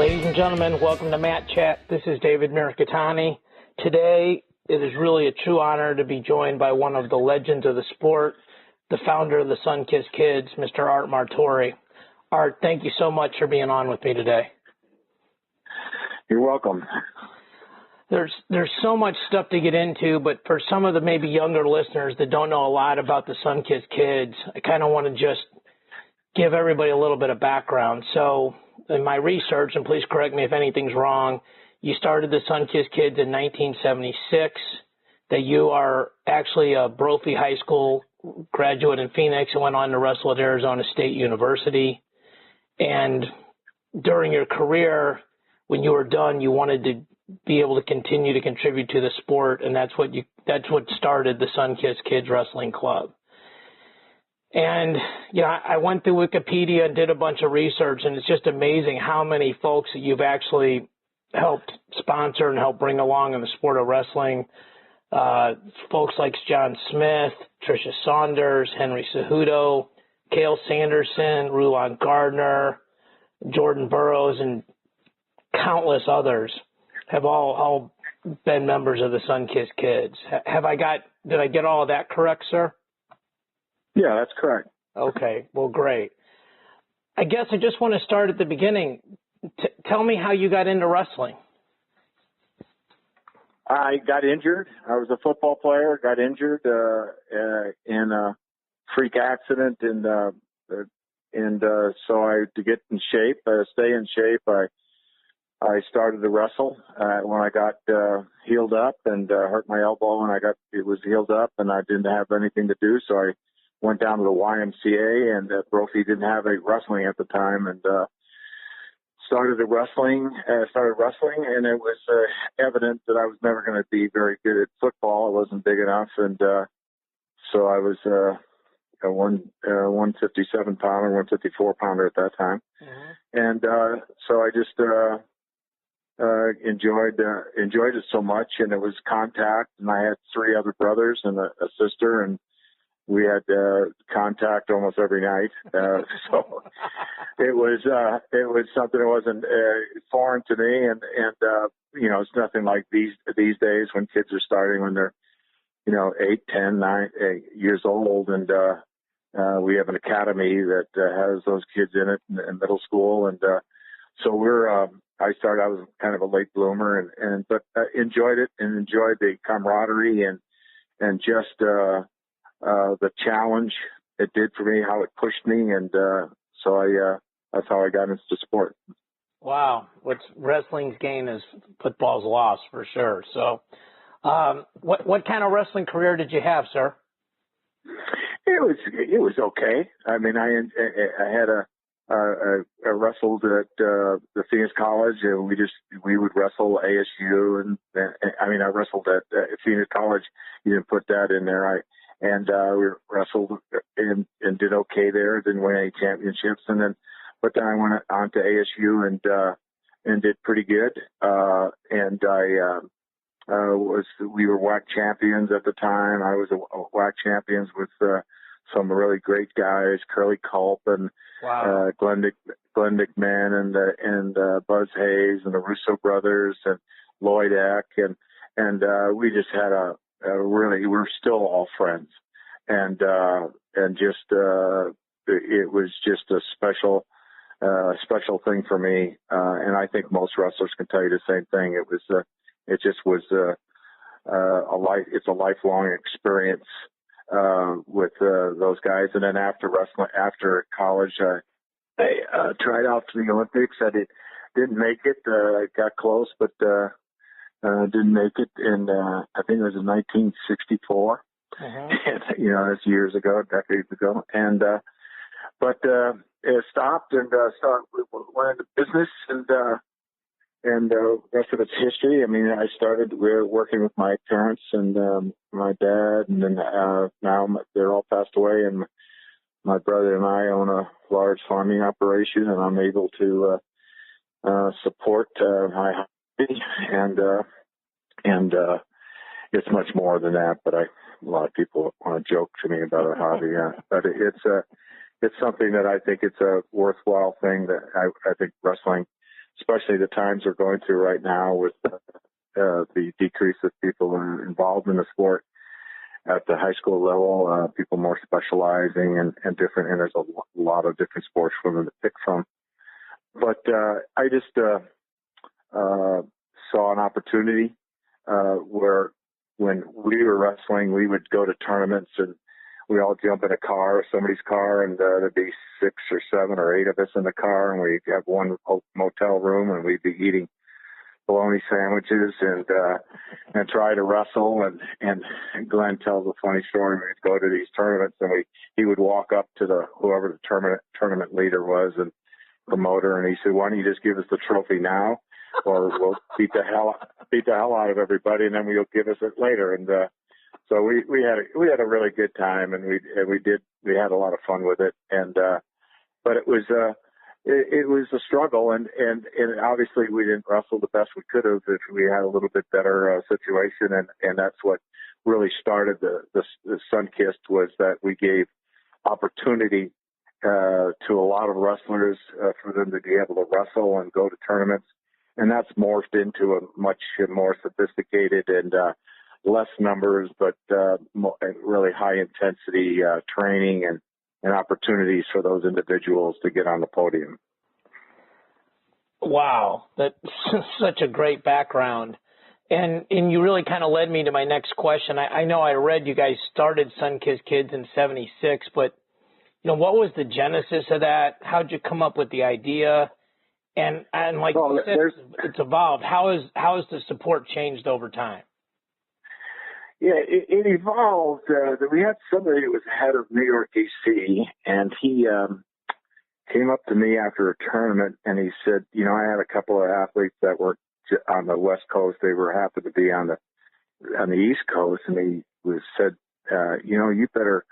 Ladies and gentlemen, welcome to Mat Chat. This is David Mirikitani. Today, it is really a true honor to be joined by one of the legends of the sport, the founder of the Sunkist Kids, Mr. Art Martori. Art, thank you so much for being on with me today. You're welcome. There's so much stuff to get into, but for some of the maybe younger listeners that don't know a lot about the Sunkist Kids, I kind of want to just give everybody a little bit of background. So in my research, and please correct me if anything's wrong, you started the Sunkist Kids in 1976, that you are actually a Brophy High School graduate in Phoenix and went on to wrestle at Arizona State University. And during your career, when you were done, you wanted to be able to continue to contribute to the sport, and that's what started the Sunkist Kids Wrestling Club. And, you know, I went through Wikipedia and did a bunch of research, and it's just amazing how many folks that you've actually helped sponsor and help bring along in the sport of wrestling. Folks like John Smith, Tricia Saunders, Henry Cejudo, Cale Sanderson, Rulon Gardner, Jordan Burroughs, and countless others have all been members of the Sunkist Kids. Did I get all of that correct, sir? Yeah, that's correct. Okay, well, great. I guess I just want to start at the beginning. Tell me how you got into wrestling. I got injured. I was a football player, got injured in a freak accident, and so to get in shape, stay in shape, I started to wrestle when I got healed up and hurt my elbow, and it was healed up, and I didn't have anything to do, so I went down to the YMCA, and Brophy didn't have a wrestling at the time, and started wrestling, and it was evident that I was never going to be very good at football. I wasn't big enough, and so I was a 157 pounder, 154 pounder at that time, and so I just enjoyed it so much, and it was contact, and I had three other brothers and a sister, and we had contact almost every night, so it was something that wasn't foreign to me, and you know, it's nothing like these days when kids are starting when they're 8, 10, 9 years old, and we have an academy that has those kids in it in middle school, and so I was kind of a late bloomer, but enjoyed it and enjoyed the camaraderie and just the challenge it did for me, how it pushed me, and so that's how I got into sport. Wow, what's wrestling's gain is football's loss, for sure. So, what kind of wrestling career did you have, sir? It was okay. I mean, I had I wrestled at the Phoenix College, and we would wrestle ASU, and I mean, I wrestled at Phoenix College. You didn't put that in there. We wrestled and did okay there. Didn't win any championships, but then I went on to ASU and did pretty good. And we were WAC champions at the time. I was a WAC champions with some really great guys, Curly Culp and wow. Glenn McMahon and Buzz Hayes and the Russo brothers and Lloyd Eck, and we just had we're still all friends, and just it was just a special thing for me, and I think most wrestlers can tell you the same thing. It just was it's a lifelong experience with those guys. And then after college, I tried out for the Olympics. I didn't make it. I got close, but didn't make it. And I think it was in 1964. And, that's years ago, decades ago. And but it stopped and went into business, and the rest of its history. I mean, I started working with my parents and my dad, and then now they're all passed away, and my brother and I own a large farming operation, and I'm able to support my hobby, and it's much more than that. But a lot of people want to joke to me about a hobby, but it's something that I think it's a worthwhile thing that I think wrestling especially the times we're going through right now with the decrease of people involved in the sport at the high school level, people more specializing and different, and there's a lot of different sports for them to pick from. But I just saw an opportunity where when we were wrestling, we would go to tournaments and we all jump in a car, somebody's car, and there'd be 6 or 7 or 8 of us in the car, and we'd have one motel room, and we'd be eating bologna sandwiches and try to wrestle. And Glenn tells a funny story. We'd go to these tournaments, and he would walk up to whoever the tournament leader was and promoter, and he said, "Why don't you just give us the trophy now, or we'll beat the hell out of everybody, and then you'll give us it later." And so we had a really good time, and we had a lot of fun with it. And but it was a struggle, and obviously we didn't wrestle the best we could have if we had a little bit better situation, and that's what really started the Sunkist, was that we gave opportunity to a lot of wrestlers for them to be able to wrestle and go to tournaments, and that's morphed into a much more sophisticated and less numbers, but really high intensity training and opportunities for those individuals to get on the podium. Wow, that's such a great background. And you really kind of led me to my next question. I know I read you guys started Sunkist Kids in '76, but what was the genesis of that? How'd you come up with the idea? And like you said, it's evolved. How has the support changed over time? Yeah, it evolved. We had somebody who was head of New York DC, and he came up to me after a tournament, and he said, I had a couple of athletes that were on the West Coast. They happened to be on the East Coast, and he said, you better,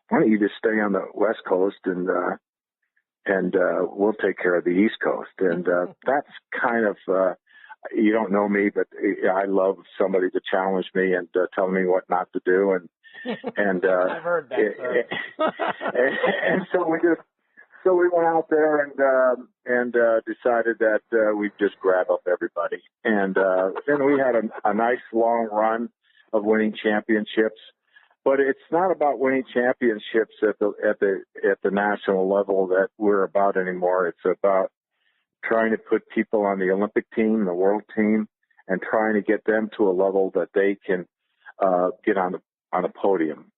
why don't you just stay on the West Coast and we'll take care of the East Coast. And that's kind of, you don't know me, but I love somebody to challenge me and tell me what not to do. And I've heard that. and so we went out there and decided that we'd just grab up everybody. And then we had a nice long run of winning championships. But it's not about winning championships at the national level that we're about anymore. It's about trying to put people on the Olympic team, the world team, and trying to get them to a level that they can get on a podium.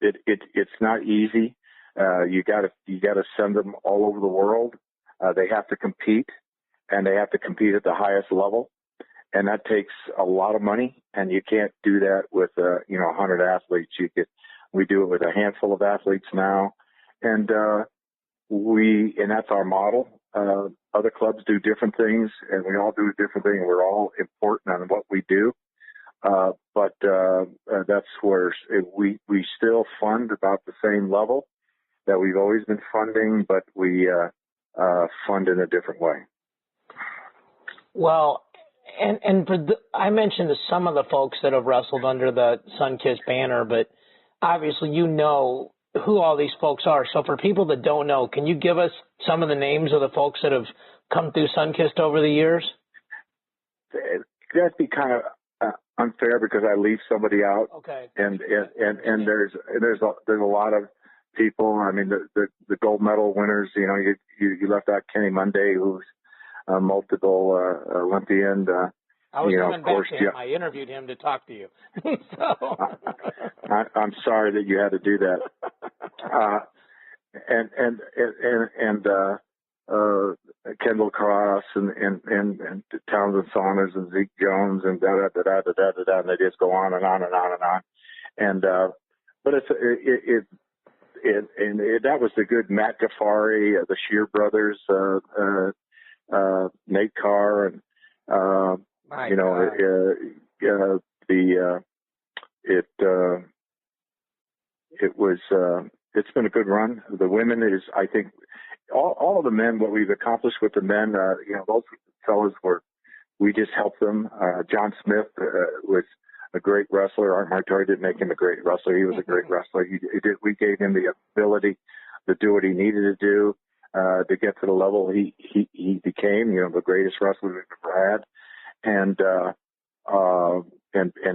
It's not easy. You got to send them all over the world. They have to compete, and they have to compete at the highest level. And that takes a lot of money, and you can't do that with 100 athletes. We do it with a handful of athletes now, and that's our model. Other clubs do different things, and we all do a different thing. We're all important on what we do, but that's where we still fund about the same level that we've always been funding, but we fund in a different way. Well. And I mentioned to some of the folks that have wrestled under the Sunkist banner, but obviously who all these folks are. So for people that don't know, can you give us some of the names of the folks that have come through Sunkist over the years? That'd be kind of unfair because I leave somebody out. Okay. And there's a lot of people. I mean, the gold medal winners. You left out Kenny Monday, who's a multiple Olympian. I was coming back to him. I interviewed him to talk to you. So. I'm sorry that you had to do that. And Kendall Cross and Townsend Saunders and Zeke Jones and and they just go on and on and on and on. And but that was the good Matt Gaffari, the Shear brothers, Nate Carr, and it's been a good run. The women is, I think, all of the men. What we've accomplished with the men, those fellas we just helped them. John Smith was a great wrestler. Art Martori didn't make him a great wrestler. He was a great wrestler. We gave him the ability to do what he needed to do. to get to the level he became, the greatest wrestler we've ever had, and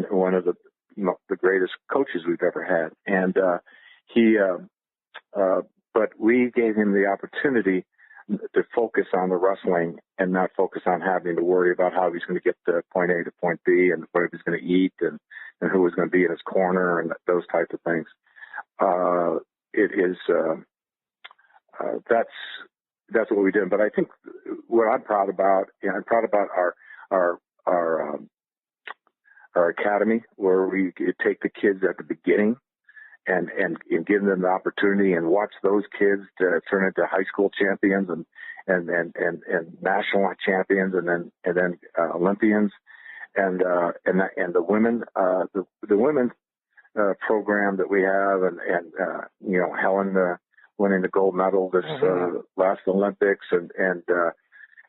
one of the greatest coaches we've ever had. And but we gave him the opportunity to focus on the wrestling and not focus on having to worry about how he's going to get to point A to point B and what he's going to eat and who was going to be in his corner and those types of things. That's what we did. But I think what I'm proud about, I'm proud about our academy, where we take the kids at the beginning and give them the opportunity and watch those kids turn into high school champions and national champions and then Olympians and the women the women's program that we have and Helen winning the gold medal this last Olympics and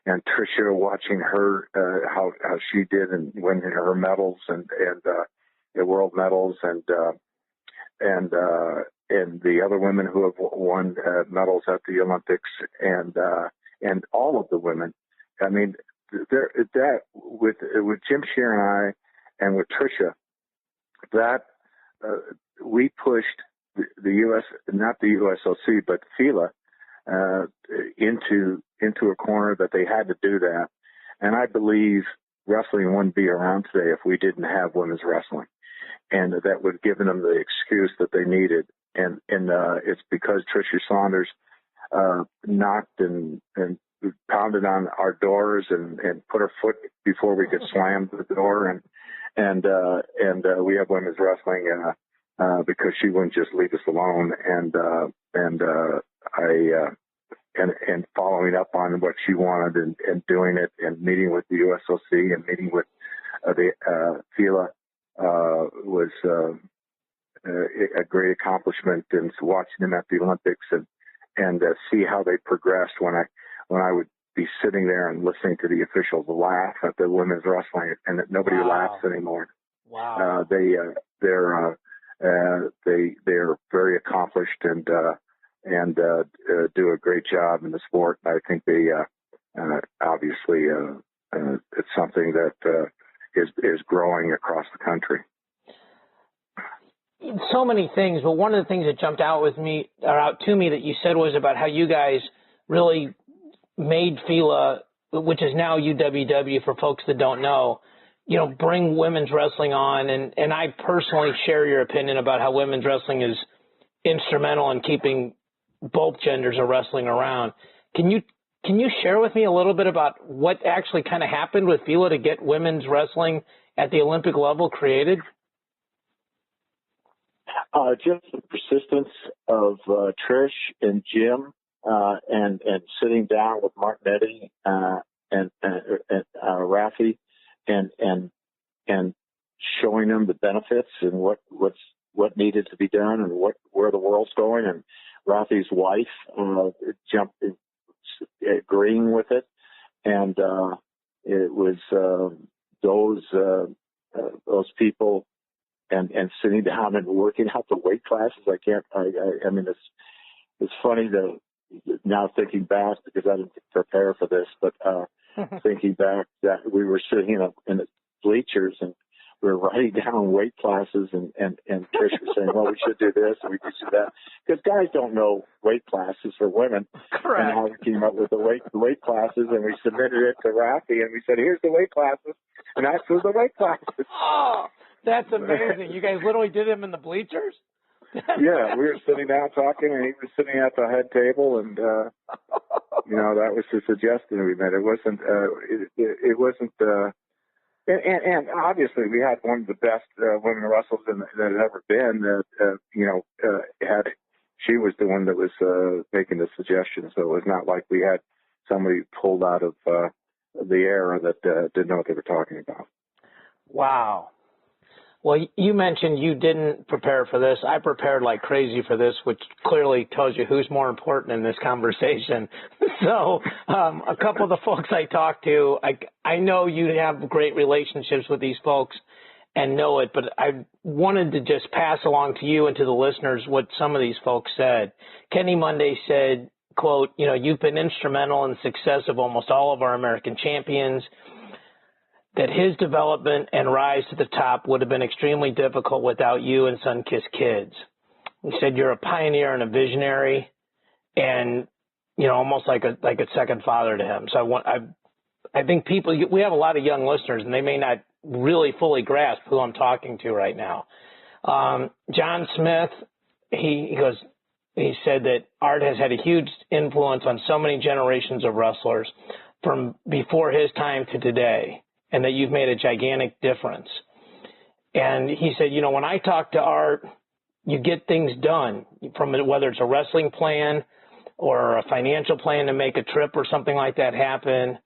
Tricia, watching her how she did and winning her medals and the world medals and the other women who have won medals at the Olympics and all of the women. I mean, that with Jim Shear and I and with Tricia, that we pushed the U.S. not the USOC but FILA into a corner that they had to do that. And I believe wrestling wouldn't be around today if we didn't have women's wrestling. And that would have given them the excuse that they needed. And it's because Tricia Saunders knocked and pounded on our doors and put her foot before we could slam the door. And we have women's wrestling because she wouldn't just leave us alone. And following up on what she wanted and doing it and meeting with the USOC and meeting with the FILA was a great accomplishment. And watching them at the Olympics and see how they progressed when I would be sitting there and listening to the officials laugh at the women's wrestling and that nobody laughs anymore. Wow. They're very accomplished and do a great job in the sport. I think they obviously it's something that is growing across the country. So many things, but one of the things that jumped out to me that you said was about how you guys really made FILA, which is now UWW for folks that don't know, bring women's wrestling on. And I personally share your opinion about how women's wrestling is instrumental in keeping both genders of wrestling around. Can you share with me a little bit about what actually kind of happened with FILA to get women's wrestling at the Olympic level created? Just the persistence of Trish and Jim and sitting down with Martinetti and Rafi and showing them the benefits and what needed to be done and where the world's going. And Rafi's wife jumped agreeing with it, and it was those people and sitting down and working out the weight classes. I mean, it's funny to now thinking back because I didn't prepare for this, but thinking back that we were sitting in the bleachers and we were writing down weight classes and Trish was saying, well, we should do this and we should do that. Because guys don't know weight classes for women. Correct. And now we came up with the weight classes and we submitted it to Rafi and we said, here's the weight classes. And that's the weight classes. Oh, that's amazing. You guys literally did them in the bleachers? Yeah, we were sitting down talking and he was sitting at the head table and, that was the suggestion we made. It wasn't, And obviously, we had one of the best women wrestlers that had ever been. She was the one that was making the suggestion. So it was not like we had somebody pulled out of the air that didn't know what they were talking about. Wow. Well, you mentioned you didn't prepare for this. I prepared like crazy for this, which clearly tells you who's more important in this conversation. So a couple of the folks I talked to, I know you have great relationships with these folks and know it, but I wanted to just pass along to you and to the listeners what some of these folks said. Kenny Monday said, quote, you've been instrumental in the success of almost all of our American champions, that his development and rise to the top would have been extremely difficult without you and Sunkist Kids. He said you're a pioneer and a visionary, and almost like a second father to him. So I think we have a lot of young listeners, and they may not really fully grasp who I'm talking to right now. John Smith, he said that Art has had a huge influence on so many generations of wrestlers from before his time to today, and that you've made a gigantic difference. And he said, when I talk to Art, you get things done, from whether it's a wrestling plan or a financial plan to make a trip or something like that happen,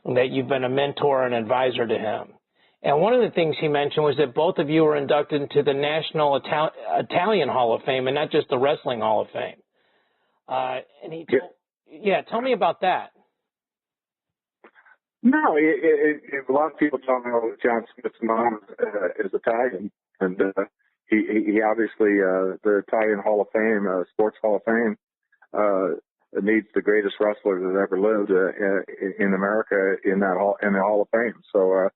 and that you've been a mentor and advisor to him. And one of the things he mentioned was that both of you were inducted into the National Italian Hall of Fame and not just the Wrestling Hall of Fame. And he tell me about that. No, a lot of people don't know that John Smith's mom is Italian, and he obviously the Italian Hall of Fame, Sports Hall of Fame, needs the greatest wrestlers that ever lived in America in the Hall of Fame. So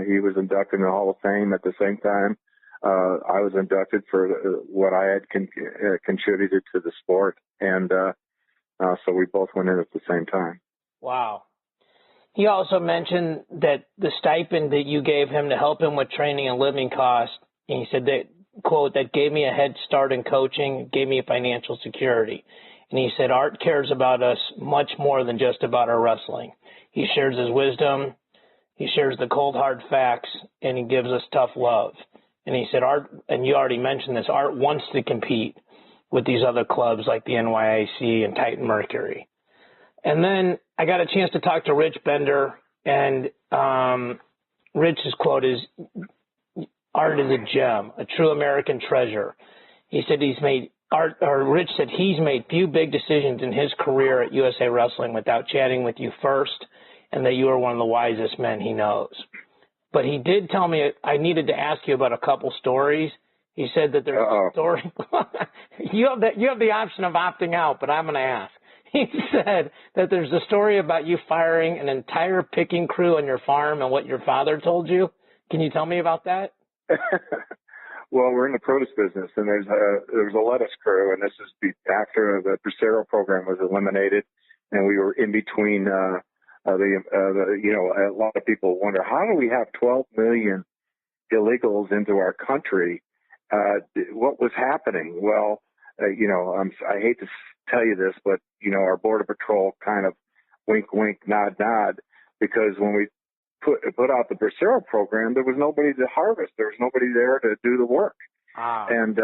he was inducted in the Hall of Fame at the same time. I was inducted for what I had contributed to the sport, and so we both went in at the same time. Wow. He also mentioned that the stipend that you gave him to help him with training and living costs, and he said that, quote, that gave me a head start in coaching, gave me financial security. And he said, Art cares about us much more than just about our wrestling. He shares his wisdom, he shares the cold hard facts, and he gives us tough love. And he said, Art, and you already mentioned this, Art wants to compete with these other clubs like the NYIC and Titan Mercury. And then I got a chance to talk to Rich Bender, and Rich's quote is, Art is a gem, a true American treasure. He said Rich said he's made few big decisions in his career at USA Wrestling without chatting with you first, and that you are one of the wisest men he knows. But he did tell me I needed to ask you about a couple stories. He said that there's a story. You have the option of opting out, but I'm going to ask. He said that there's a story about you firing an entire picking crew on your farm and what your father told you. Can you tell me about that? Well, we're in the produce business, and there's a lettuce crew, and this is after the Bracero program was eliminated, and we were in between. A lot of people wonder, how do we have 12 million illegals into our country? What was happening? Well, I hate to tell you this, but our Border Patrol kind of wink, wink, nod, nod, because when we put out the Bracero program, there was nobody to harvest. There was nobody there to do the work. And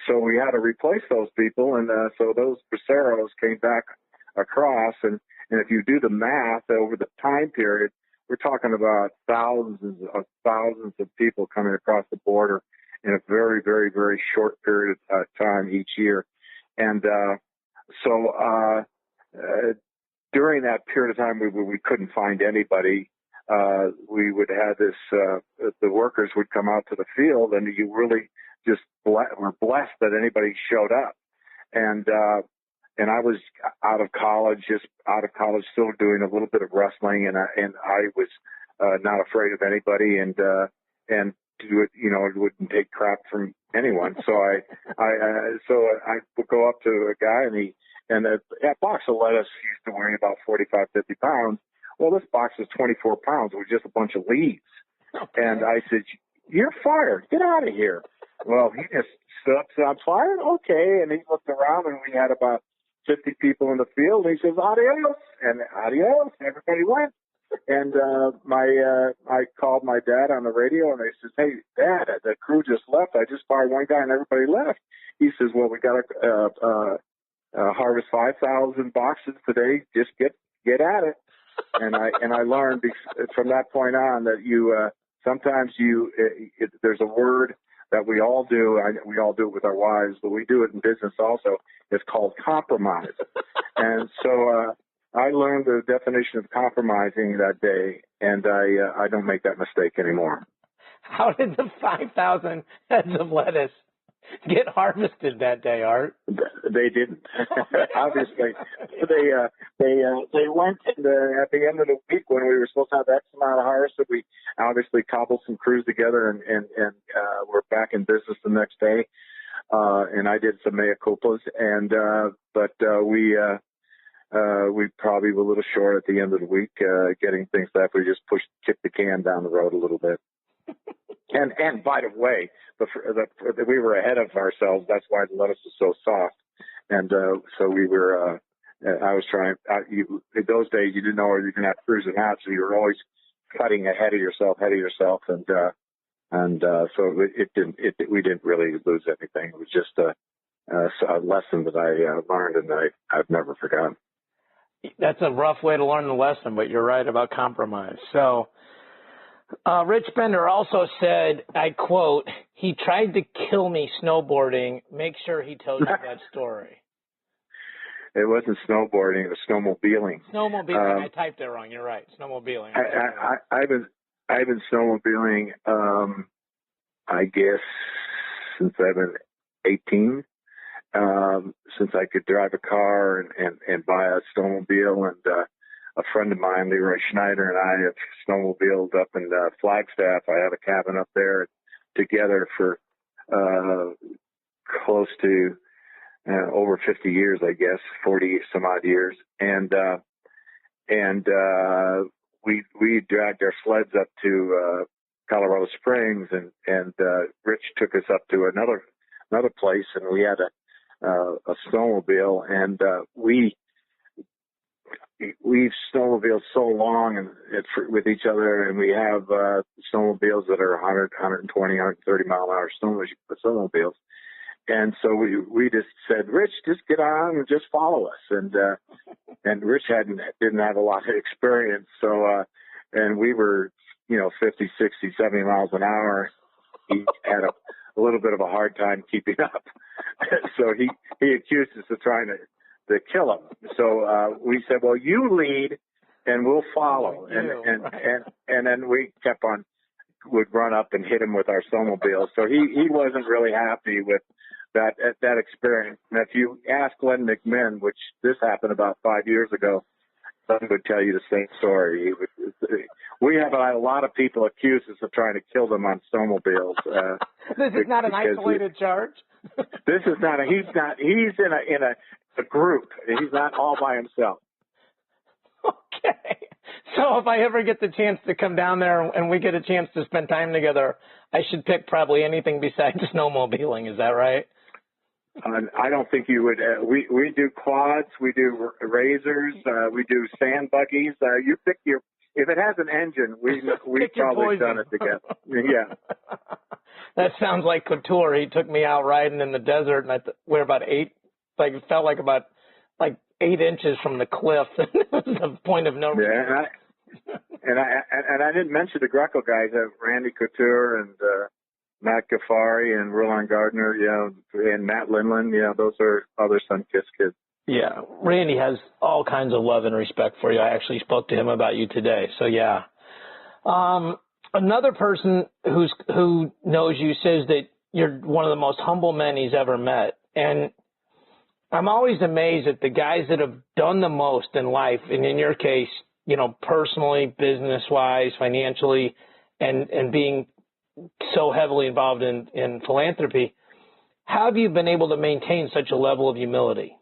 so we had to replace those people. And so those Braceros came back across. And if you do the math over the time period, we're talking about thousands of people coming across the border in a very, very, very short period of time each year. And so during that period of time, we couldn't find anybody. We would have this, the workers would come out to the field, and you really just were blessed that anybody showed up. And I was out of college, still doing a little bit of wrestling, and I was not afraid of anybody, and do it, it wouldn't take crap from anyone. So I would go up to a guy, and that box of lettuce used to weigh about 45, 50 pounds. Well, this box is 24 pounds with just a bunch of leaves. Okay. And I said, "You're fired. Get out of here." Well, he just stood up, said, "I'm fired? Okay." And he looked around, and we had about 50 people in the field. And he says, "Adios." And adios. Everybody went. And I called my dad on the radio, and I said, "Hey, Dad, the crew just left. I just fired one guy, and everybody left." He says, "Well, we got to harvest 5,000 boxes today. Just get at it." And I learned from that point on that sometimes there's a word that we all do. We all do it with our wives, but we do it in business also. It's called compromise. And so I learned the definition of compromising that day, and I don't make that mistake anymore. How did the 5,000 heads of lettuce get harvested that day, Art. They didn't. Obviously, they went at the end of the week when we were supposed to have X amount of harvested. We obviously cobbled some crews together and we're back in business the next day. And I did some mea culpas, but we probably were a little short at the end of the week getting things that we just kicked the can down the road a little bit. And by the way, we were ahead of ourselves. That's why the lettuce was so soft. And so we were. I was trying. In those days, you didn't know whether you can have crews or not, so you were always cutting ahead of yourself, and so it didn't. We didn't really lose anything. It was just a lesson that I learned, and I've never forgotten. That's a rough way to learn the lesson, but you're right about compromise. So. Rich Bender also said, I quote, "He tried to kill me snowboarding. Make sure he tells you that story." It wasn't snowboarding; it was snowmobiling. Snowmobiling. I typed it wrong. You're right. Snowmobiling. I've been snowmobiling. I guess since I've been 18. Since I could drive a car and buy a snowmobile, and a friend of mine, Leroy Schneider, and I have snowmobiled up in Flagstaff. I have a cabin up there together for close to over 50 years, I guess, 40 some odd years. And we dragged our sleds up to Colorado Springs, and Rich took us up to another place, and we had a snowmobile, and we've snowmobiled so long and with each other, and we have snowmobiles that are 100, 120, 130 mile an hour snowmobiles. And so we just said, Rich, just get on and just follow us. And Rich didn't have a lot of experience. So, and we were, 50, 60, 70 miles an hour. He had a little bit of a hard time keeping up. So he accused us of trying to kill him. So we said, well, you lead and we'll follow. And then we would run up and hit him with our snowmobile. So he wasn't really happy with that experience. And if you ask Glenn McMinn, which this happened about 5 years ago, Glenn would tell you the same story. We have a lot of people accuse us of trying to kill them on snowmobiles. This is not an isolated charge. This is not he's in a group. He's not all by himself. Okay. So if I ever get the chance to come down there and we get a chance to spend time together, I should pick probably anything besides snowmobiling. Is that right? I don't think you would. We do quads. We do razors. We do sand buggies. You pick if it has an engine, we've probably done it together. Yeah. That sounds like Couture. He took me out riding in the desert, and we're about 8. Like it felt like about 8 inches from the cliff. It was the point of no return. Yeah, and I didn't mention the Greco guys, Randy Couture and Matt Gaffari and Roland Gardner, and Matt Lindland. Those are other Sunkist kids. Yeah, Randy has all kinds of love and respect for you. I actually spoke to him about you today. So yeah. Another person who knows you says that you're one of the most humble men he's ever met, and I'm always amazed at the guys that have done the most in life, and in your case, personally, business-wise, financially, and being so heavily involved in philanthropy. How have you been able to maintain such a level of humility?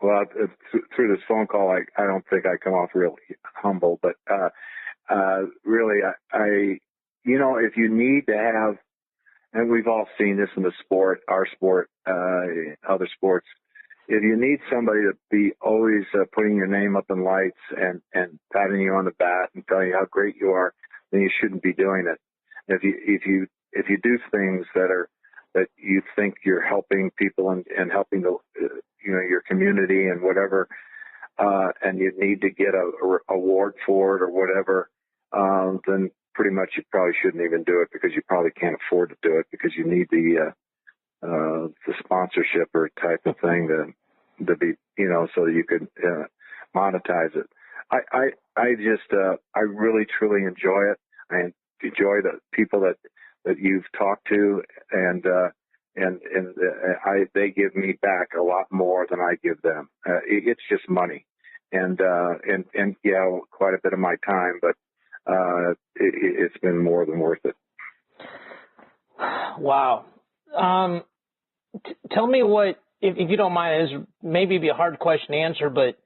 Well, through this phone call, I don't think I come off really humble, but really, if you need to have, and we've all seen this in the sport, our sport, other sports, if you need somebody to be always putting your name up in lights and patting you on the back and telling you how great you are, then you shouldn't be doing it. If you do things that you think you're helping people and helping your community and whatever, and you need to get a award for it or whatever, then pretty much you probably shouldn't even do it, because you probably can't afford to do it, because you need the sponsorship or type of thing to be, so that you could monetize it. I really truly enjoy it. I enjoy the people that that you've talked to, and they give me back a lot more than I give them. It's just money, and yeah, quite a bit of my time, but it's been more than worth it. Wow. Tell me what, if you don't mind, this maybe be a hard question to answer, but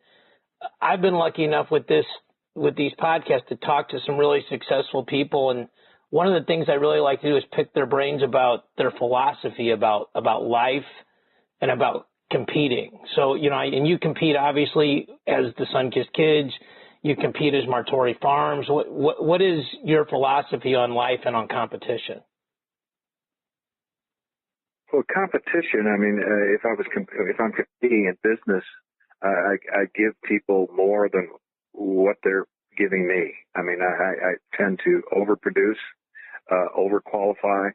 I've been lucky enough with these podcasts to talk to some really successful people, and one of the things I really like to do is pick their brains about their philosophy about life and about competing. So, and you compete obviously as the Sunkist Kids, you compete as Martori Farms. What is your philosophy on life and on competition? Well, competition, I mean, if I'm competing in business, I give people more than what they're giving me. I mean, I tend to overproduce, overqualify.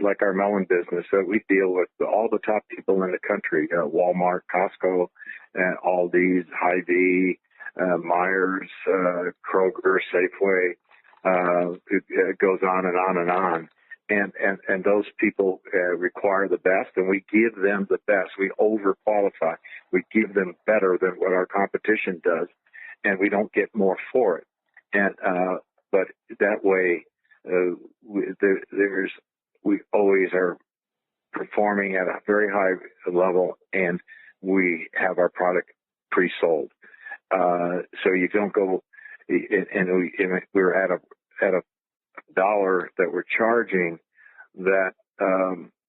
Like our melon business, we deal with all the top people in the country: Walmart, Costco, Aldi's, Hy-Vee, Myers, Kroger, Safeway. It goes on and on and on. And those people require the best, and we give them the best. We overqualify. We give them better than what our competition does, and we don't get more for it. And but that way, we always are performing at a very high level, and we have our product pre-sold. So you don't go, and we're at a dollar that we're charging that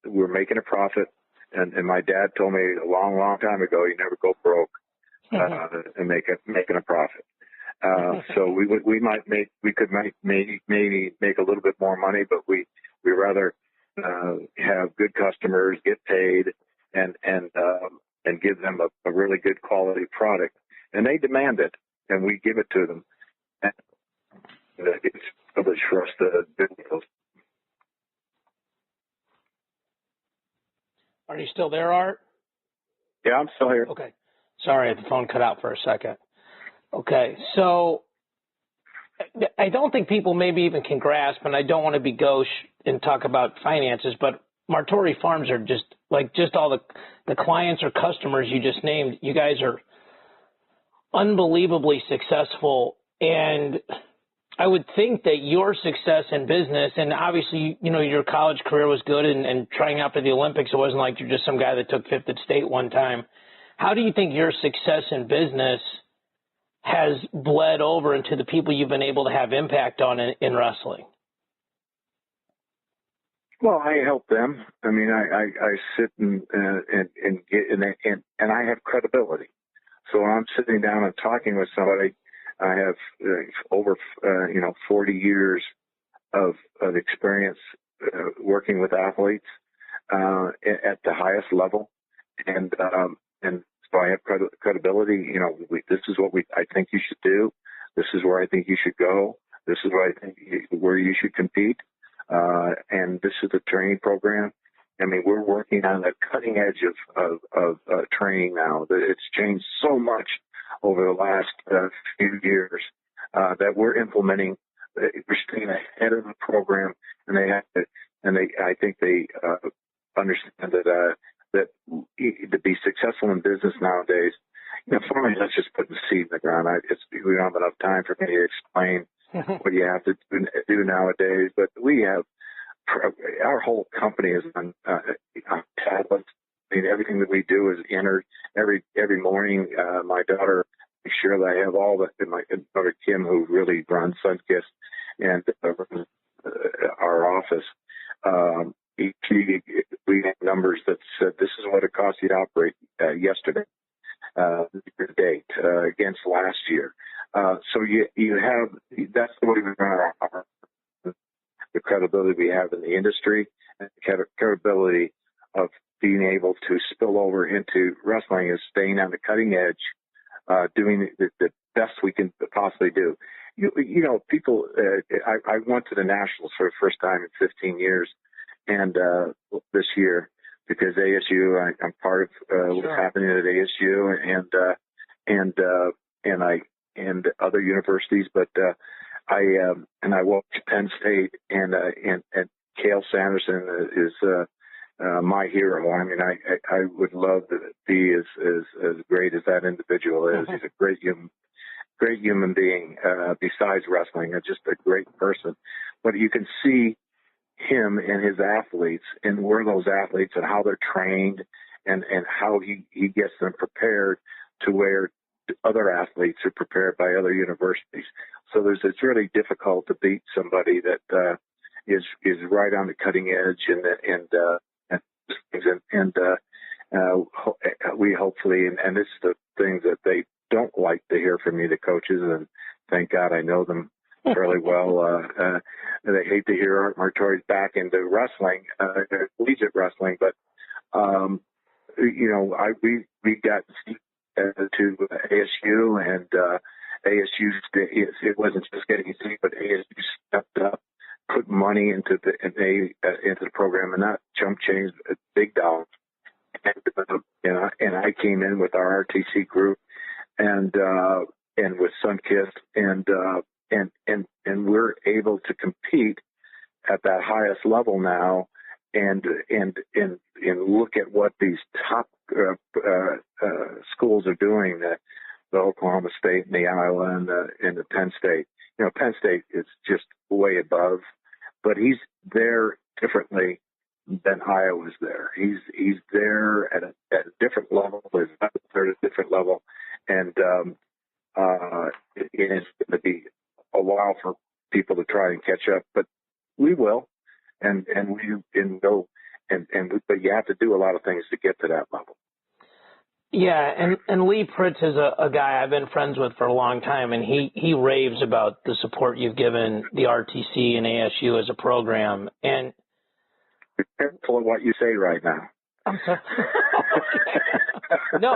we're making a profit. And my dad told me a long time ago, you never go broke and making a profit. So we could maybe make a little bit more money, but we rather have good customers, get paid, and give them a really good quality product, and they demand it, and we give it to them. And it's privilege for us to do those. Are you still there, Art? Yeah, I'm still here. Okay. Sorry, the phone cut out for a second. Okay, so I don't think people maybe even can grasp, and I don't want to be gauche and talk about finances, but Martori Farms are just all the clients or customers you just named. You guys are unbelievably successful, and I would think that your success in business, and obviously, your college career was good and trying out for the Olympics, it wasn't like you're just some guy that took fifth at state one time. How do you think your success in business has bled over into the people you've been able to have impact on in wrestling? Well, I help them. I mean, I sit and I have credibility. So when I'm sitting down and talking with somebody, I have over 40 years of experience working with athletes at the highest level, and so I have credibility. This is what I think you should do. This is where I think you should go. This is where I think where you should compete. And this is the training program. I mean, we're working on the cutting edge of training now. It's changed so much over the last few years that we're implementing. We're staying ahead of the program, and I think they understand that to be successful in business nowadays, for me, let's just put the seed in the ground. We don't have enough time for me to explain what you have to do nowadays, but we have our whole company is on tablets. I mean, everything that we do is entered every morning. My daughter makes sure that I have all my daughter Kim, who really runs Sunkist and our office. We have numbers that said this is what it cost you to operate yesterday, year to date, against last year. So you have, that's the way we run the credibility we have in the industry, and the credibility of being able to spill over into wrestling is staying on the cutting edge, doing the best we can possibly do. People, I went to the Nationals for the first time in 15 years, and this year, because ASU, I'm part of what's happening at ASU and other universities, but I watched Penn State and Cale Sanderson is my hero. I mean, I would love to be as great as that individual is. He's a great human being, besides wrestling, just a great person. But you can see him and his athletes and where those athletes and how they're trained and how he gets them prepared to where other athletes are prepared by other universities. So it's really difficult to beat somebody that is right on the cutting edge and we hopefully, and this is the things that they don't like to hear from me, the coaches, and thank God I know them fairly well. They hate to hear Art Martori's back into wrestling, collegiate wrestling, but we got to ASU, and ASU, it wasn't just getting Zeke, but ASU stepped up, put money into the program, and that chump change big dollars. And I came in with our RTC group and with Sunkist, and we're able to compete at that highest level now, and look at what these top schools are doing, the Oklahoma State and the Iowa and the Penn State. You know, Penn State is just way above, but he's there differently than Iowa's there. He's there at a different level. They're at a different level, and it's going to be a while for people to try and catch up, but we will, but you have to do a lot of things to get to that level. Yeah, and Lee Pritz is a guy I've been friends with for a long time, and he raves about the support you've given the RTC and ASU as a program. And be careful of what you say right now. I'm sorry. No,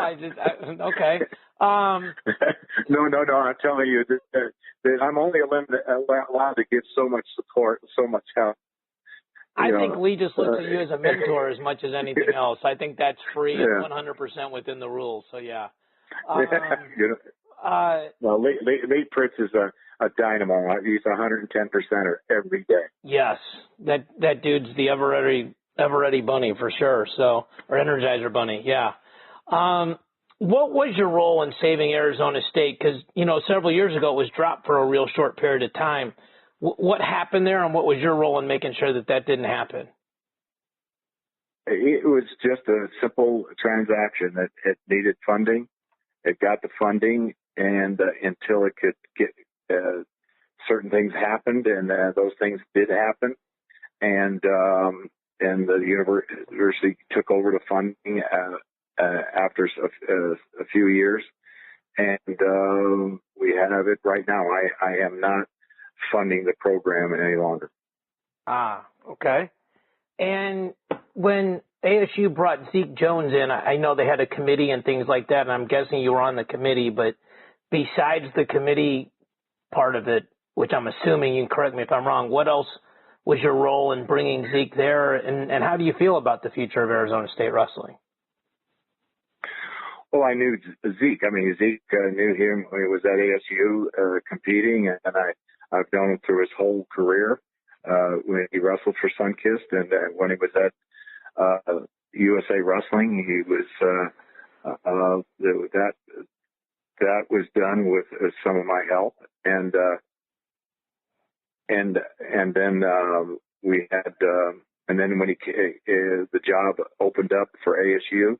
okay. No. I'm telling you that I'm only allowed to give so much support, so much help. I think Lee just looks at you as a mentor as much as anything else. I think that's free and 100% within the rules. So yeah. Well, Lee Pritz is a dynamo. He's 110%er every day. Yes, that dude's the ever ready bunny for sure. So, or Energizer bunny. Yeah. What was your role in saving Arizona State? Because several years ago it was dropped for a real short period of time. What happened there, and what was your role in making sure that didn't happen? It was just a simple transaction. It needed funding. It got the funding, and until it could get certain things happened, and those things did happen, and the university took over the funding after a few years, and we have it right now. I am not funding the program any longer. Okay. And when ASU brought Zeke Jones in, I know they had a committee and things like that, and I'm guessing you were on the committee, but besides the committee part of it, which I'm assuming, you can correct me if I'm wrong, what else was your role in bringing Zeke there, and how do you feel about the future of Arizona State wrestling? Well, I knew Zeke. I mean, Zeke knew him when he was at ASU competing, and I've known him through his whole career when he wrestled for Sunkist, and when he was at USA Wrestling, he was that was done with some of my help, and then we had and then when the job opened up for ASU,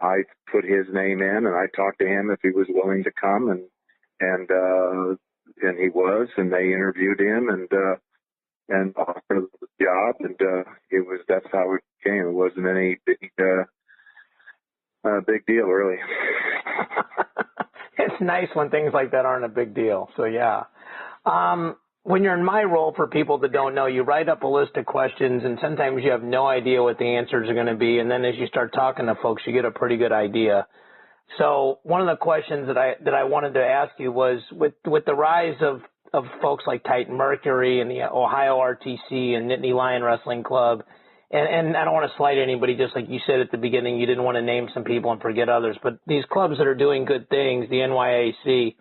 I put his name in, and I talked to him if he was willing to come, and he was, and they interviewed him and offered the job, and that's how it came. It wasn't any big deal, really. It's nice when things like that aren't a big deal. So yeah. When you're in my role, for people that don't know, you write up a list of questions, and sometimes you have no idea what the answers are going to be, and then as you start talking to folks, you get a pretty good idea. So one of the questions that I wanted to ask you was, with the rise of folks like Titan Mercury and the Ohio RTC and Nittany Lion Wrestling Club, and I don't want to slight anybody, just like you said at the beginning, you didn't want to name some people and forget others, but these clubs that are doing good things, the NYAC,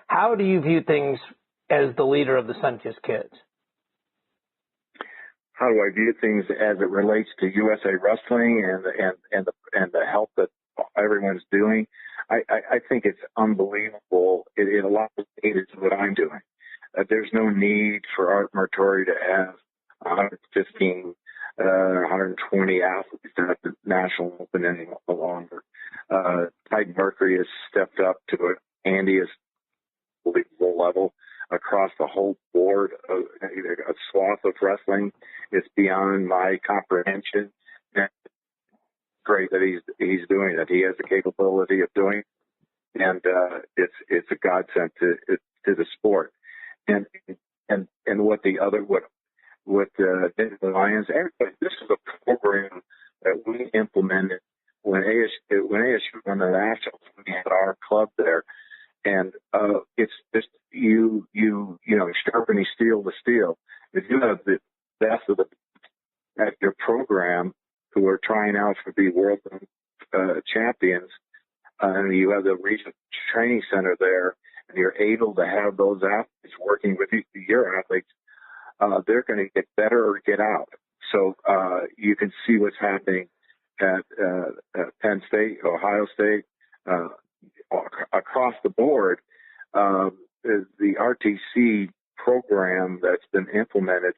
how do you view things as the leader of the Sunkist Kids? how do I view things as it relates to USA Wrestling and the help that everyone's doing. I think it's unbelievable. It allows me to do what I'm doing. There's no need for Art Martori to have 115, 120 athletes at the National Open any longer. Tide Mercury has stepped up to it. Andy is unbelievable level across the whole board. A swath of wrestling is beyond my comprehension. And great that he's doing it. He has the capability of doing it, and it's a godsend to the sport. And what the Lions, everybody, this is a program that we implemented when ASU won the Nationals. We had our club there, and it's just you sharpening steel to steel. If you have the best of the at your program who are trying out to be world champions, and you have the regional training center there, and you're able to have those athletes working with your athletes, they're going to get better or get out. So you can see what's happening at Penn State, Ohio State, across the board. The RTC program that's been implemented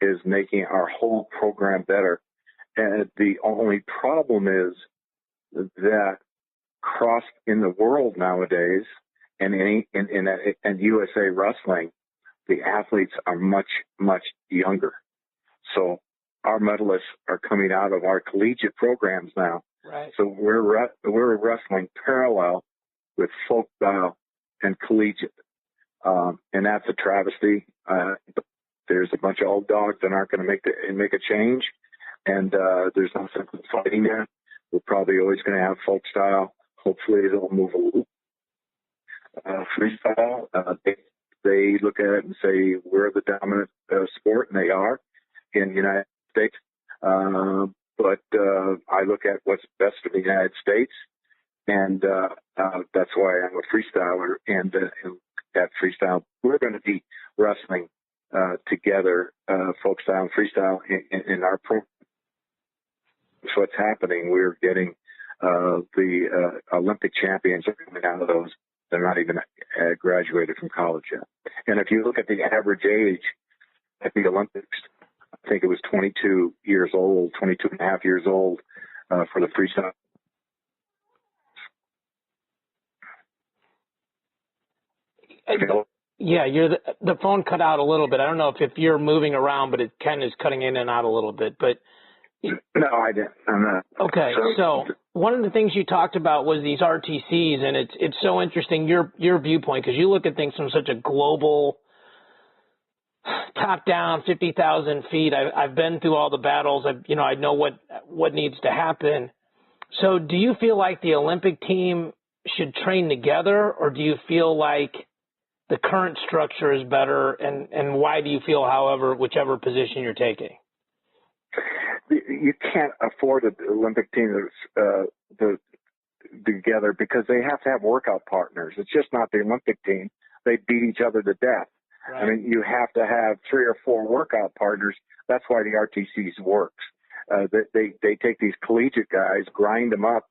is making our whole program better. And the only problem is that across in the world nowadays, and in USA Wrestling, the athletes are much, much younger. So our medalists are coming out of our collegiate programs now. Right. So we're wrestling parallel with folk style and collegiate, and that's a travesty. There's a bunch of old dogs that aren't going to make a change, and there's no sense in fighting that. We're probably always going to have folk style. Hopefully, it'll move a little. Freestyle, they look at it and say we're the dominant sport, and they are in the United States. But I look at what's best for the United States, and that's why I'm a freestyler. And at freestyle, we're going to be wrestling together, folk style and freestyle in our program. So what's happening? We're getting the Olympic champions are coming out of those. They're not even graduated from college yet. And if you look at the average age at the Olympics, I think it was 22 years old, 22 and a half years old for the freestyle. Yeah, the phone cut out a little bit. I don't know if you're moving around, but it kind of is cutting in and out a little bit. But no, I didn't. I'm not. Okay, so one of the things you talked about was these RTCs, and it's so interesting your viewpoint, because you look at things from such a global, top down, 50,000 feet. I've been through all the battles. I know what needs to happen. So do you feel like the Olympic team should train together, or do you feel like the current structure is better, and why do you feel, whichever position you're taking? You can't afford an Olympic team together because they have to have workout partners. It's just not the Olympic team. They beat each other to death. Right. I mean, you have to have 3 or 4 workout partners. That's why the RTCs works. They take these collegiate guys, grind them up,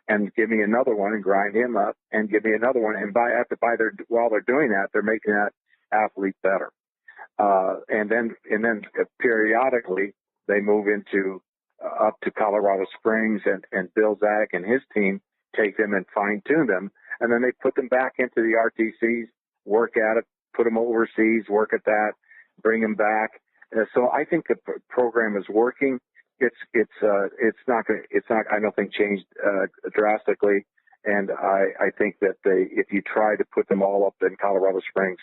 and give me another one, and grind him up, and give me another one. And while they're doing that, they're making that athlete better. And then periodically, they move into up to Colorado Springs, and Bill Zach and his team take them and fine-tune them, and then they put them back into the RTCs, work at it, put them overseas, work at that, bring them back. So I think the program is working. It's not. I don't think changed drastically, and I think that if you try to put them all up in Colorado Springs,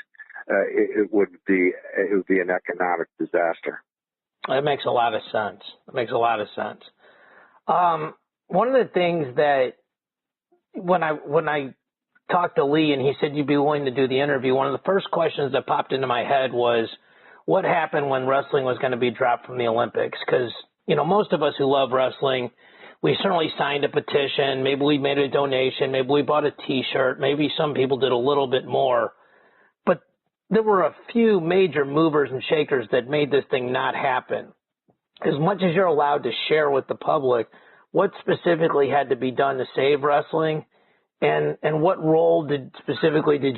it would be an economic disaster. That makes a lot of sense. One of the things that when I talked to Lee and he said you'd be willing to do the interview, one of the first questions that popped into my head was what happened when wrestling was going to be dropped from the Olympics? Because, most of us who love wrestling, we certainly signed a petition. Maybe we made a donation. Maybe we bought a T-shirt. Maybe some people did a little bit more. There were a few major movers and shakers that made this thing not happen. as much as you're allowed to share with the public, what specifically had to be done to save wrestling, and what role did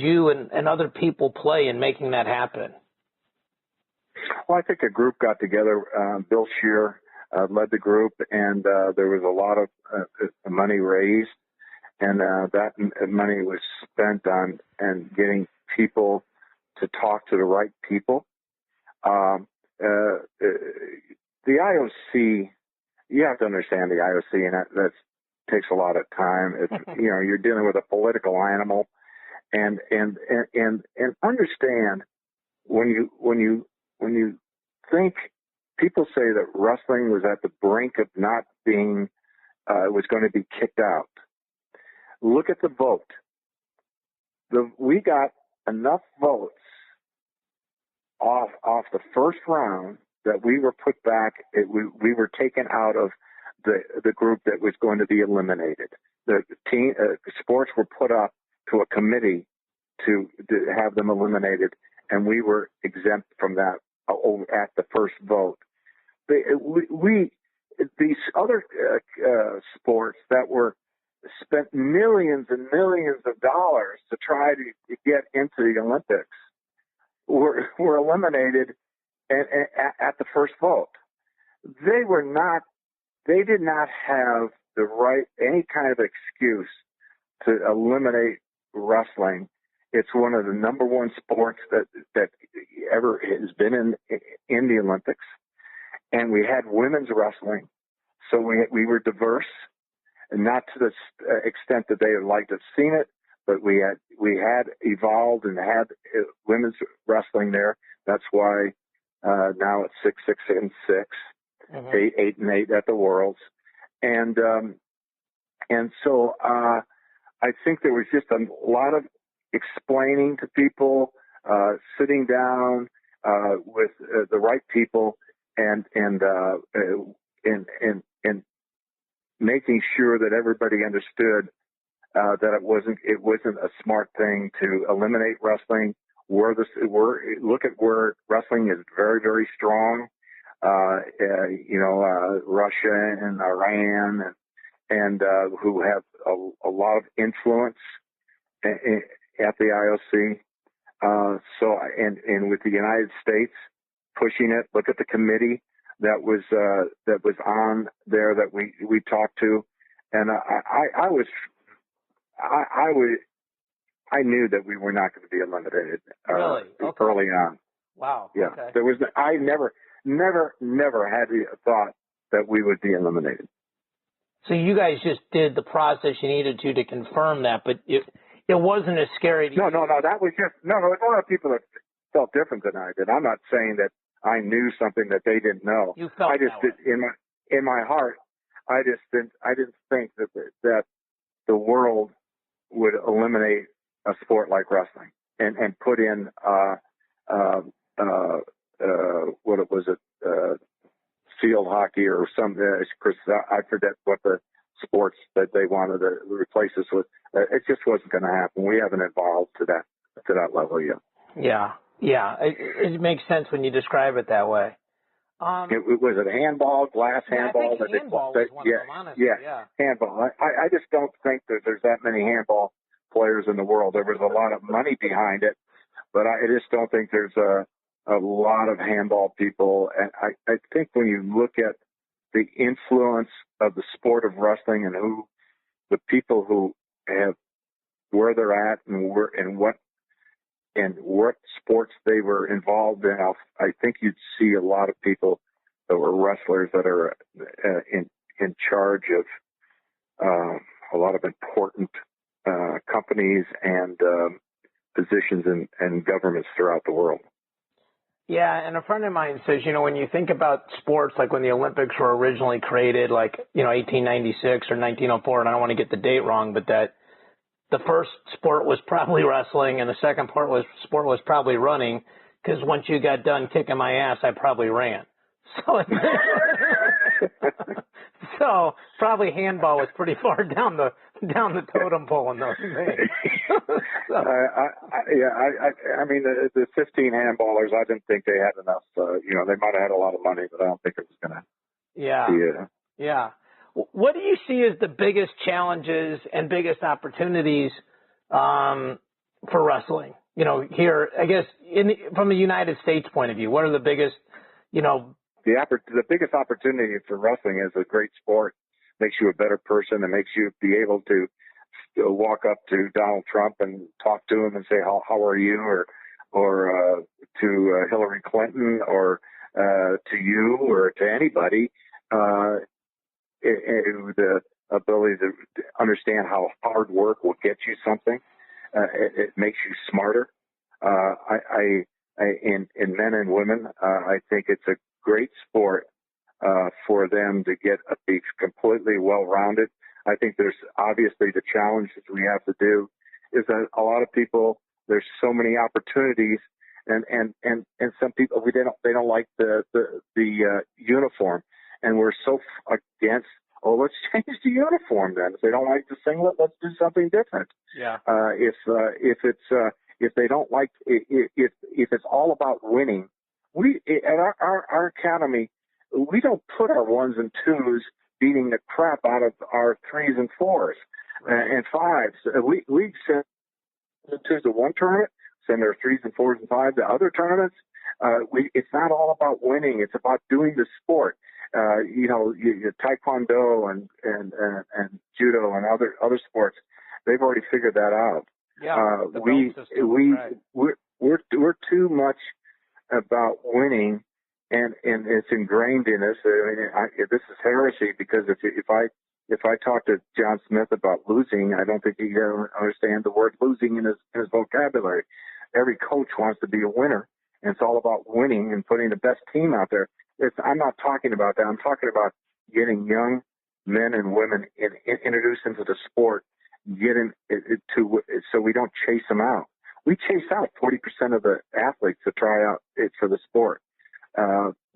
you and other people play in making that happen? Well, I think a group got together. Bill Scheer led the group, and there was a lot of money raised, and that money was spent on and getting people to talk to the right people. The IOC, you have to understand the IOC, and that takes a lot of time. It's, you're dealing with a political animal, and understand when you think, people say that wrestling was at the brink of not being, was going to be kicked out. Look at the vote. We got enough votes off the first round that we were put back. We were taken out of the group that was going to be eliminated. The team sports were put up to a committee to have them eliminated, and we were exempt from that at the first vote. These other sports that were spent millions and millions of dollars to try to get into the Olympics were eliminated at the first vote. They did not have the right, any kind of excuse to eliminate wrestling. It's one of the number one sports that ever has been in the Olympics. And we had women's wrestling. So we were diverse, and not to the extent that they would like to have seen it, but we had evolved and had women's wrestling there. That's why now it's 6, 6, and 6, 8, and 8 at the Worlds, and so I think there was just a lot of explaining to people, sitting down with the right people, and making sure that everybody understood that it wasn't a smart thing to eliminate wrestling. Look at where wrestling is very, very strong. Russia and Iran and who have a lot of influence at the IOC. So with the United States pushing it, look at the committee that was on there that we talked to, and I knew that we were not going to be eliminated early on. Wow. Yeah. Okay. I never had the thought that we would be eliminated. So you guys just did the process you needed to confirm that, but it wasn't as scary to you. No. That was just there's a lot of people that felt different than I did. I'm not saying that I knew something that they didn't know. You felt I just that did, in my heart. I didn't think that the world would eliminate a sport like wrestling and put in field hockey or some. Chris, I forget what the sports that they wanted to replace us with. It just wasn't going to happen. We haven't evolved to that level yet. Yeah. It makes sense when you describe it that way. It was a handball, glass handball. I think handball was one of them, honestly. Yeah, handball. I just don't think that there's that many handball players in the world. There was a lot of money behind it, but I just don't think there's a lot of handball people. And I think when you look at the influence of the sport of wrestling and who the people who have where they're at and what sports they were involved in, I think you'd see a lot of people that were wrestlers that are in charge of a lot of important companies and positions in governments throughout the world. Yeah, and a friend of mine says, when you think about sports, like when the Olympics were originally created, like, 1896 or 1904, and I don't want to get the date wrong, but that the first sport was probably wrestling and the second sport was probably running, because once you got done kicking my ass, I probably ran. So probably handball was pretty far down the totem pole in those things. I mean, the 15 handballers, I didn't think they had enough. They might have had a lot of money, but I don't think it was going to be Yeah. What do you see as the biggest challenges and biggest opportunities for wrestling? Here, I guess, from the United States point of view, what are the biggest, The biggest opportunity for wrestling is a great sport. Makes you a better person and makes you be able to walk up to Donald Trump and talk to him and say, how are you? Or to Hillary Clinton or to you or to anybody. The ability to understand how hard work will get you something. It makes you smarter. In men and women, I think it's a great sport for them to be completely well-rounded. I think there's obviously the challenges we have to do is that a lot of people, there's so many opportunities, and some people they don't like the uniform, and we're so against. Oh, let's change the uniform then. If they don't like the singlet, let's do something different. Yeah. If they don't like if it's all about winning, we at our academy, we don't put our 1s and 2s beating the crap out of our 3s and 4s and 5s. We send the 2s to one tournament, send their 3s and 4s and 5s to other tournaments. It's not all about winning. It's about doing the sport. Taekwondo and judo and other sports, they've already figured that out. Yeah. We're too much about winning, and it's ingrained in us. I mean, this is heresy because if I talk to John Smith about losing, I don't think he understand the word losing in his vocabulary. Every coach wants to be a winner, and it's all about winning and putting the best team out there. I'm not talking about that. I'm talking about getting young men and women introduced into the sport, so we don't chase them out. We chase out 40% of the athletes to try out for the sport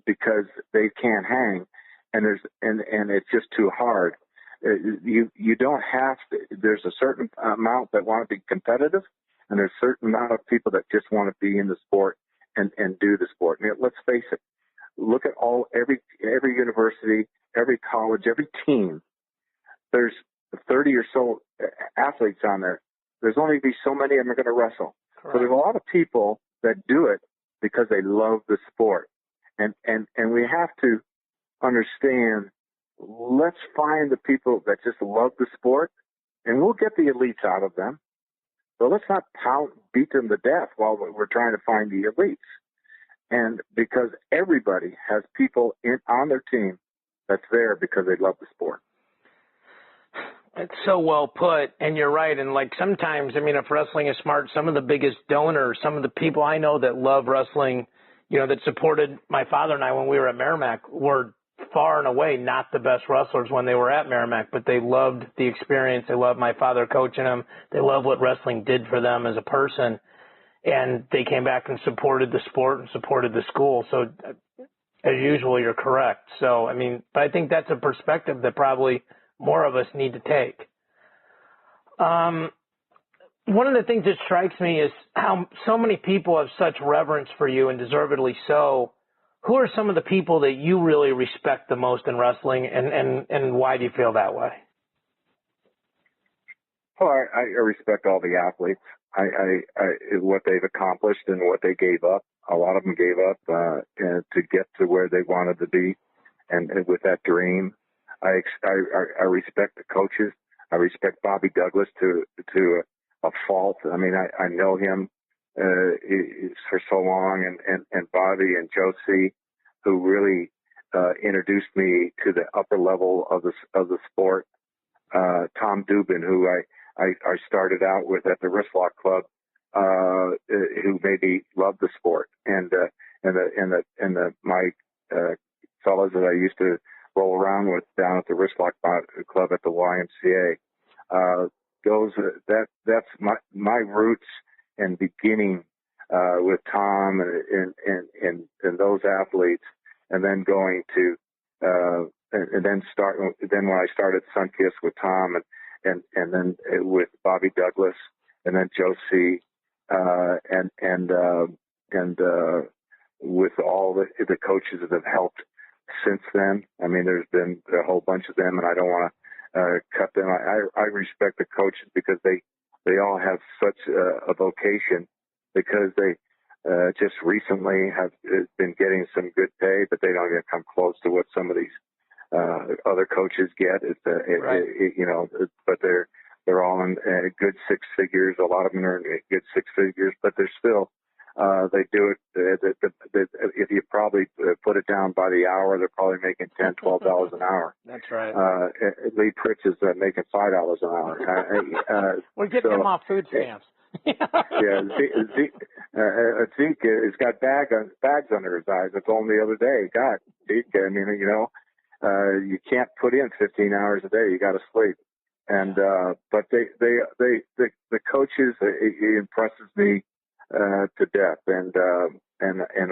because they can't hang, and it's just too hard. You don't have to. There's a certain amount that want to be competitive, and there's a certain amount of people that just want to be in the sport and do the sport. And let's face it. Look at every university, every college, every team. There's 30 or so athletes on there. There's only be so many of them are going to wrestle. Correct. So there's a lot of people that do it because they love the sport. And we have to understand, let's find the people that just love the sport, and we'll get the elites out of them. But let's not beat them to death while we're trying to find the elites. And because everybody has people on their team that's there because they love the sport. It's so well put, and you're right. And sometimes, if wrestling is smart, some of the biggest donors, some of the people I know that love wrestling, that supported my father and I when we were at Merrimack, were far and away not the best wrestlers when they were at Merrimack, but they loved the experience. They loved my father coaching them. They loved what wrestling did for them as a person. And they came back and supported the sport and supported the school. So, as usual, you're correct. So, but I think that's a perspective that probably more of us need to take. One of the things that strikes me is how so many people have such reverence for you, and deservedly so. Who are some of the people that you really respect the most in wrestling, and why do you feel that way? Well, I respect all the athletes. What they've accomplished and what they gave up. A lot of them gave up to get to where they wanted to be, and with that dream. I respect the coaches. I respect Bobby Douglas to a fault. I know him for so long, and Bobby and Josie, who really introduced me to the upper level of the sport. Tom Dubin, who I started out with at the Wrestling Club, who made me love the sport, and my fellows that I used to roll around with down at the Wrestling Club at the YMCA. That's my roots and beginning with Tom and those athletes, and then going to and then when I started Sunkist with Tom and then with Bobby Douglas, and then Josie, and with all the coaches that have helped since then. I mean, there's been a whole bunch of them, and I don't want to cut them. I respect the coaches because they all have such a vocation, because they just recently have been getting some good pay, but they don't even come close to what some of these other coaches get. But they're all in good six figures. A lot of them are in good six figures, but they're still they do it. If you probably put it down by the hour, they're probably making $10-12 an hour. That's right. Lee Pritch is making $5 an hour. We're getting him off food stamps. Yeah, Zeke has got bags under his eyes. I told him the other day, God, Zeke, I mean, you can't put in 15 hours a day. You got to sleep. And but the coaches, it impresses me to death, and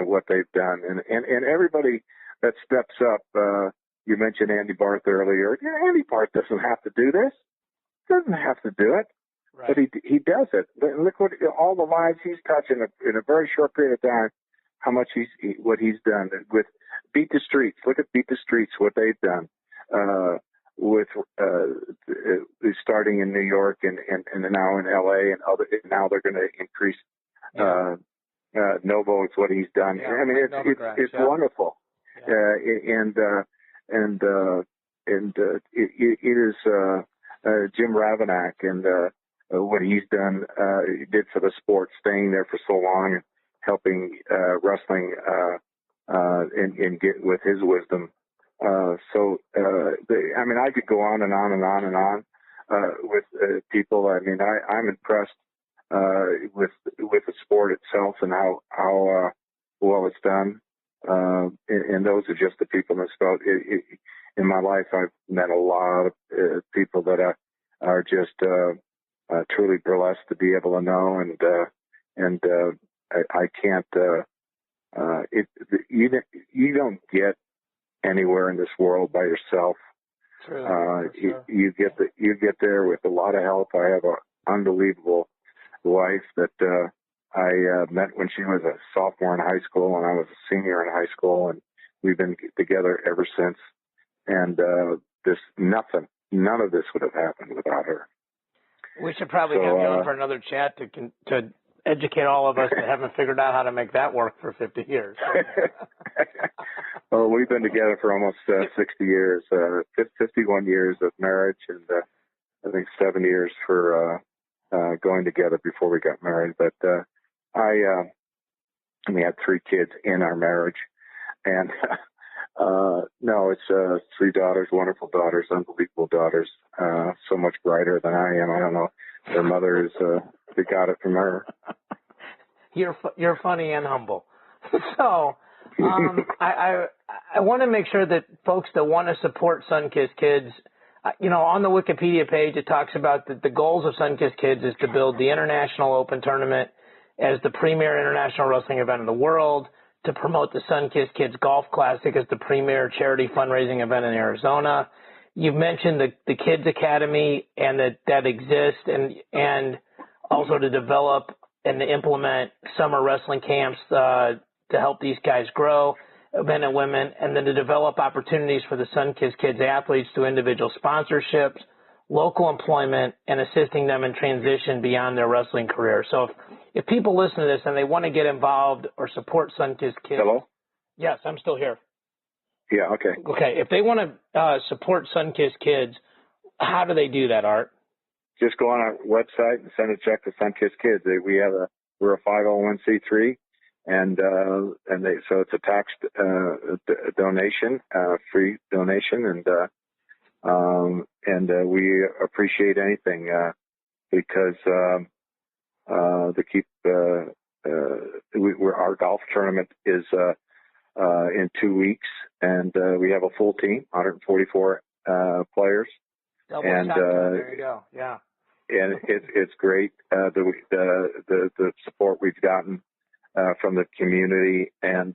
what they've done, and everybody that steps up. You mentioned Andy Barth earlier. Yeah, Andy Barth doesn't have to do this. Doesn't have to do it. Right. But he does it. Look all the lives he's touched in a very short period of time. How much what he's done with Beat the Streets. Look at Beat the Streets. What they've done with starting in New York and now in LA and other. Now they're going to increase. Novo is what he's done. Yeah, I mean, it's wonderful. Yeah. It is Jim Ravanack and. What he's done, he did for the sport, staying there for so long, helping wrestling and get with his wisdom. I mean, I could go on and on and on and on with people. I mean, I'm impressed with the sport itself and how well it's done. And those are just the people that spelled it. In my life, I've met a lot of people that are just truly blessed to be able to know, and I can't. You don't get anywhere in this world by yourself. True. You get there with a lot of help. I have an unbelievable wife that I met when she was a sophomore in high school, and I was a senior in high school, and we've been together ever since. And none of this would have happened without her. We should probably have you on for another chat to educate all of us that haven't figured out how to make that work for 50 years. Well, we've been together for almost 60 years, 51 years of marriage, and I think 7 years for going together before we got married. But we had 3 kids in our marriage, and no, it's 3 daughters, wonderful daughters, unbelievable daughters, so much brighter than I am. I don't know. Their mother is, they got it from her. You're funny and humble. So, I want to make sure that folks that want to support Sunkist Kids, on the Wikipedia page, it talks about the goals of Sunkist Kids is to build the International Open Tournament as the premier international wrestling event in the world, to promote the Sunkist Kids Golf Classic as the premier charity fundraising event in Arizona. You've mentioned the Kids Academy and that exists, and also to develop and to implement summer wrestling camps to help these guys grow, men and women, and then to develop opportunities for the Sunkist Kids athletes through individual sponsorships, local employment, and assisting them in transition beyond their wrestling career. So if people listen to this and they want to get involved or support Sunkist Kids. Hello? Yes, I'm still here. Yeah, okay. Okay, if they want to support Sunkist Kids, how do they do that, Art? Just go on our website and send a check to Sunkist Kids. We're a 501c3, so it's a tax donation, free donation, and we appreciate anything because to keep our golf tournament is in 2 weeks, and we have a full team, 144 players. Double and there you go. Yeah. And it's great the support we've gotten from the community and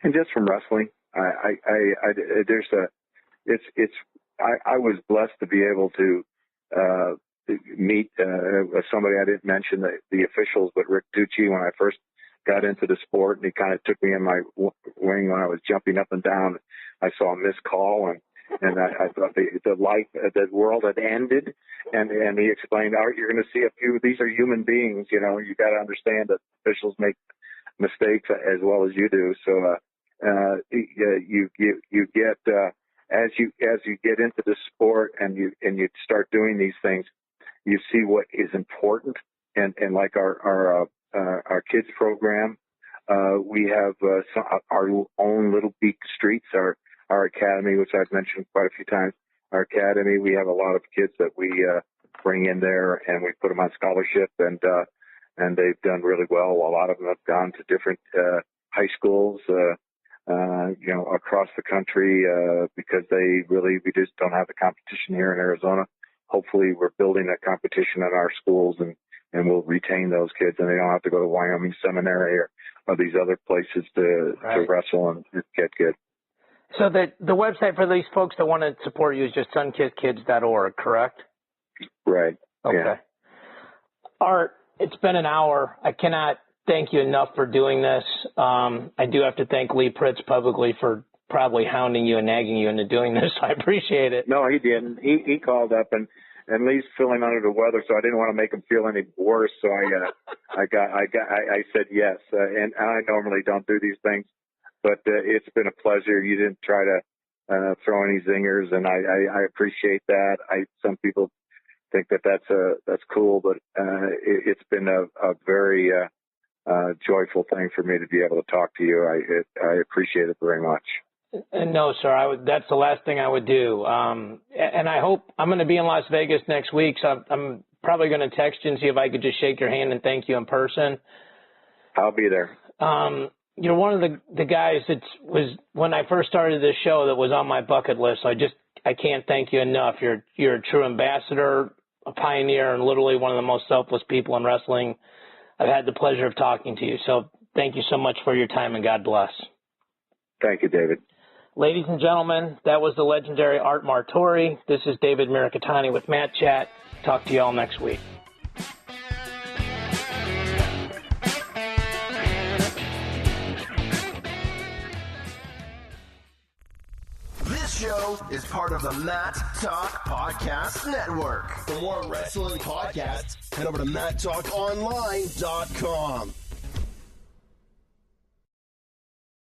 just from wrestling. I was blessed to be able to meet somebody I didn't mention, the officials, but Rick Tucci, when I first got into the sport, and he kind of took me in my wing when I was jumping up and down. I saw a missed call, and I thought the world had ended. And he explained, you're going to see a few. These are human beings, you got to understand that officials make mistakes as well as you do. So you get as you get into the sport and you start doing these things, you see what is important. And like our kids program, we have our own little beat streets, our academy, which I've mentioned quite a few times. Our academy, we have a lot of kids that we bring in there, and we put them on scholarship, and they've done really well. A lot of them have gone to different high schools, across the country, because we just don't have the competition here in Arizona. Hopefully, we're building that competition in our schools, and we'll retain those kids, and they don't have to go to Wyoming Seminary or these other places to wrestle and get good. So the website for these folks that want to support you is just sunkistkids.org, correct? Right. Okay. Yeah. Art, it's been an hour. I cannot thank you enough for doing this. I do have to thank Lee Pritz publicly for probably hounding you and nagging you into doing this. I appreciate it. No, he didn't. He called up, and Lee's feeling under the weather, so I didn't want to make him feel any worse. So I said yes, and I normally don't do these things. But it's been a pleasure. You didn't try to throw any zingers, and I appreciate that. Some people think that's cool, but it's been a very joyful thing for me to be able to talk to you. I appreciate it very much. And no, sir, that's the last thing I would do. And I hope I'm going to be in Las Vegas next week, so I'm probably going to text you and see if I could just shake your hand and thank you in person. I'll be there. You're one of the guys that was, when I first started this show, that was on my bucket list. So I can't thank you enough. You're a true ambassador, a pioneer, and literally one of the most selfless people in wrestling. I've had the pleasure of talking to you. So thank you so much for your time, and God bless. Thank you, David. Ladies and gentlemen, that was the legendary Art Martori. This is David Mirikitani with Matt Chat. Talk to you all next week. This show is part of the Matt Talk Podcast Network. For more wrestling podcasts, head over to MattTalkOnline.com.